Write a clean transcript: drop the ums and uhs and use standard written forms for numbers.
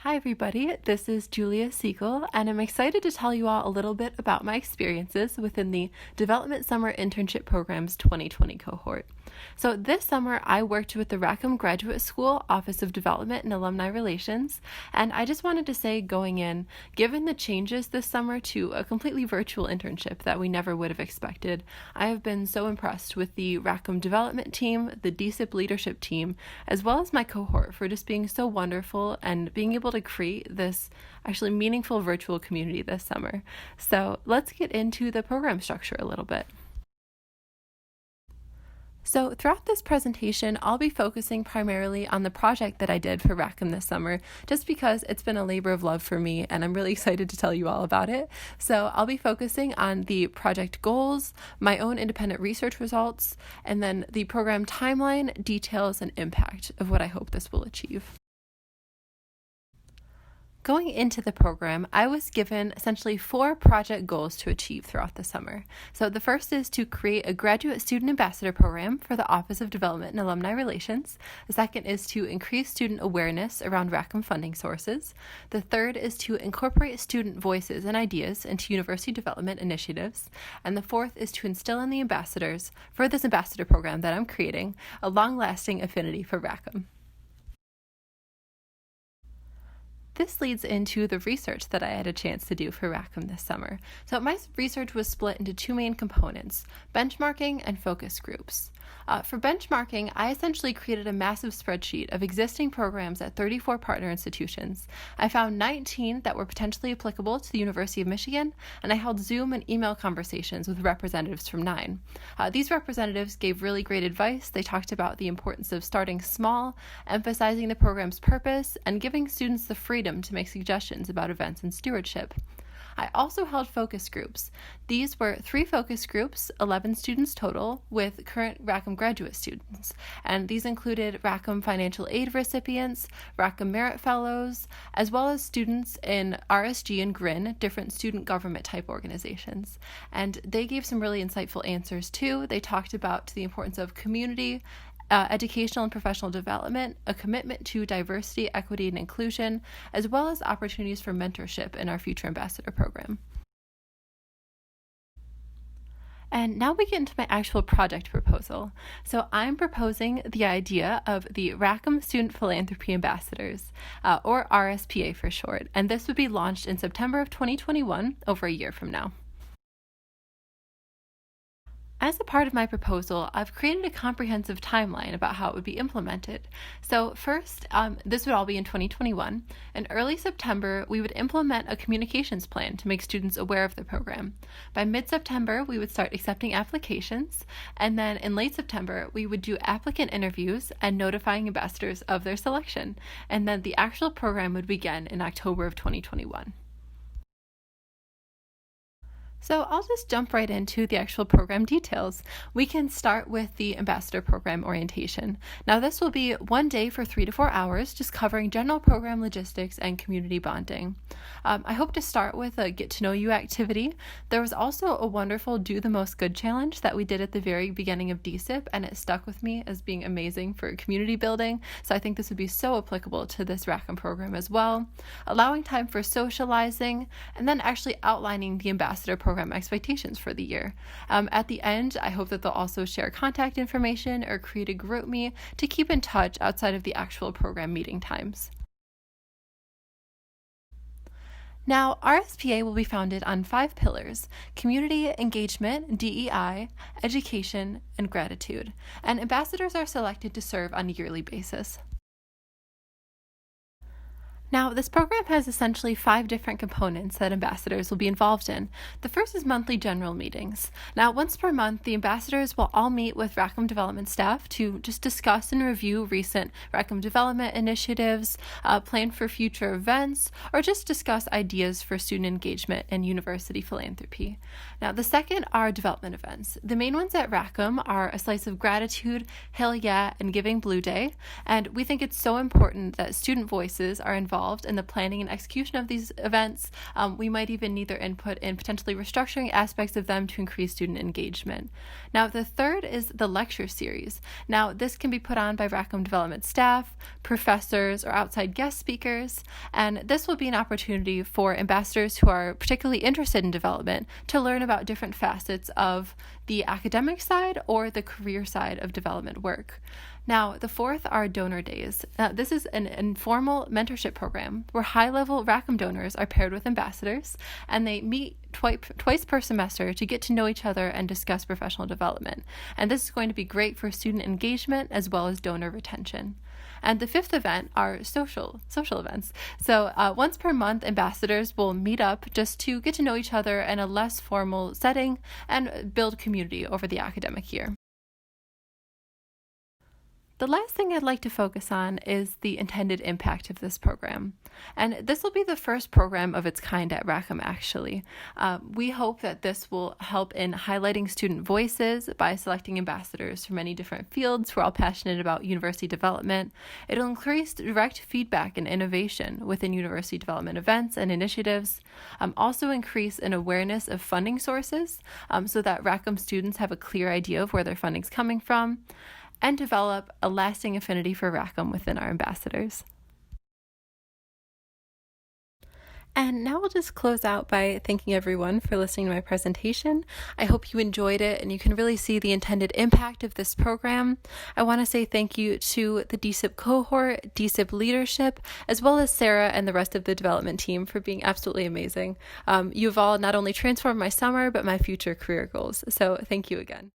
Hi everybody, this is Julia Siegle, and I'm excited to tell you all a little bit about my experiences within the Development Summer Internship Program's 2020 cohort. So this summer I worked with the Rackham Graduate School Office of Development and Alumni Relations, and I just wanted to say going in, given the changes this summer to a completely virtual internship that we never would have expected, I have been so impressed with the Rackham development team, the DSIP leadership team, as well as my cohort for just being so wonderful and being able to create this actually meaningful virtual community this summer. So let's get into the program structure a little bit. So throughout this presentation, I'll be focusing primarily on the project that I did for Rackham this summer, just because it's been a labor of love for me and I'm really excited to tell you all about it. So I'll be focusing on the project goals, my own independent research results, and then the program timeline, details, and impact of what I hope this will achieve. Going into the program, I was given essentially 4 project goals to achieve throughout the summer. So the first is to create a graduate student ambassador program for the Office of Development and Alumni Relations. The second is to increase student awareness around Rackham funding sources. The third is to incorporate student voices and ideas into university development initiatives. And the fourth is to instill in the ambassadors, for this ambassador program that I'm creating, a long-lasting affinity for Rackham. This leads into the research that I had a chance to do for Rackham this summer. So my research was split into 2 main components, benchmarking and focus groups. For benchmarking, I essentially created a massive spreadsheet of existing programs at 34 partner institutions. I found 19 that were potentially applicable to the University of Michigan, and I held Zoom and email conversations with representatives from 9. These representatives gave really great advice. They talked about the importance of starting small, emphasizing the program's purpose, and giving students the freedom to make suggestions about events and stewardship. I also held focus groups. These were 3 focus groups, 11 students total, with current Rackham graduate students. And these included Rackham financial aid recipients, Rackham Merit Fellows, as well as students in RSG and GRIN, different student government type organizations. And they gave some really insightful answers too. They talked about the importance of community, educational and professional development, a commitment to diversity, equity, and inclusion, as well as opportunities for mentorship in our future ambassador program. And now we get into my actual project proposal. So I'm proposing the idea of the Rackham Student Philanthropy Ambassadors, or RSPA for short, and this would be launched in September of 2021, over a year from now. As a part of my proposal, I've created a comprehensive timeline about how it would be implemented. So first, this would all be in 2021. In early September, we would implement a communications plan to make students aware of the program. By mid-September, we would start accepting applications, and then in late September, we would do applicant interviews and notifying ambassadors of their selection. And then the actual program would begin in October of 2021. So I'll just jump right into the actual program details. We can start with the ambassador program orientation. Now this will be 1 day for 3 to 4 hours, just covering general program logistics and community bonding. I hope to start with a get to know you activity. There was also a wonderful do the most good challenge that we did at the very beginning of DSIP, and it stuck with me as being amazing for community building. So I think this would be so applicable to this Rackham program as well. Allowing time for socializing, and then actually outlining the ambassador program expectations for the year. At the end, I hope that they'll also share contact information or create a GroupMe to keep in touch outside of the actual program meeting times. Now, RSPA will be founded on 5 pillars: community, engagement, DEI, education, and gratitude. And ambassadors are selected to serve on a yearly basis. Now, this program has essentially 5 different components that ambassadors will be involved in. The first is monthly general meetings. Now, once per month, the ambassadors will all meet with Rackham development staff to just discuss and review recent Rackham development initiatives, plan for future events, or just discuss ideas for student engagement and university philanthropy. Now, the second are development events. The main ones at Rackham are a Slice of Gratitude, Hell Yeah, and Giving Blue Day, and we think it's so important that student voices are involved involved in the planning and execution of these events. We might even need their input in potentially restructuring aspects of them to increase student engagement. Now, the third is the lecture series. Now, this can be put on by Rackham development staff, professors, or outside guest speakers, and this will be an opportunity for ambassadors who are particularly interested in development to learn about different facets of the academic side or the career side of development work. Now, the fourth are donor days. This is an informal mentorship program where high-level Rackham donors are paired with ambassadors, and they meet twice per semester to get to know each other and discuss professional development. And this is going to be great for student engagement as well as donor retention. And the fifth event are social events. So once per month, ambassadors will meet up just to get to know each other in a less formal setting and build community over the academic year. The last thing I'd like to focus on is the intended impact of this program. And this will be the first program of its kind at Rackham, actually. We hope that this will help in highlighting student voices by selecting ambassadors from many different fields who are all passionate about university development. It'll increase direct feedback and innovation within university development events and initiatives. Also increase an awareness of funding sources so that Rackham students have a clear idea of where their funding's coming from, and develop a lasting affinity for Rackham within our ambassadors. And now we'll just close out by thanking everyone for listening to my presentation. I hope you enjoyed it and you can really see the intended impact of this program. I want to say thank you to the DSIP cohort, DSIP leadership, as well as Sarah and the rest of the development team for being absolutely amazing. You've all not only transformed my summer, but my future career goals. So thank you again.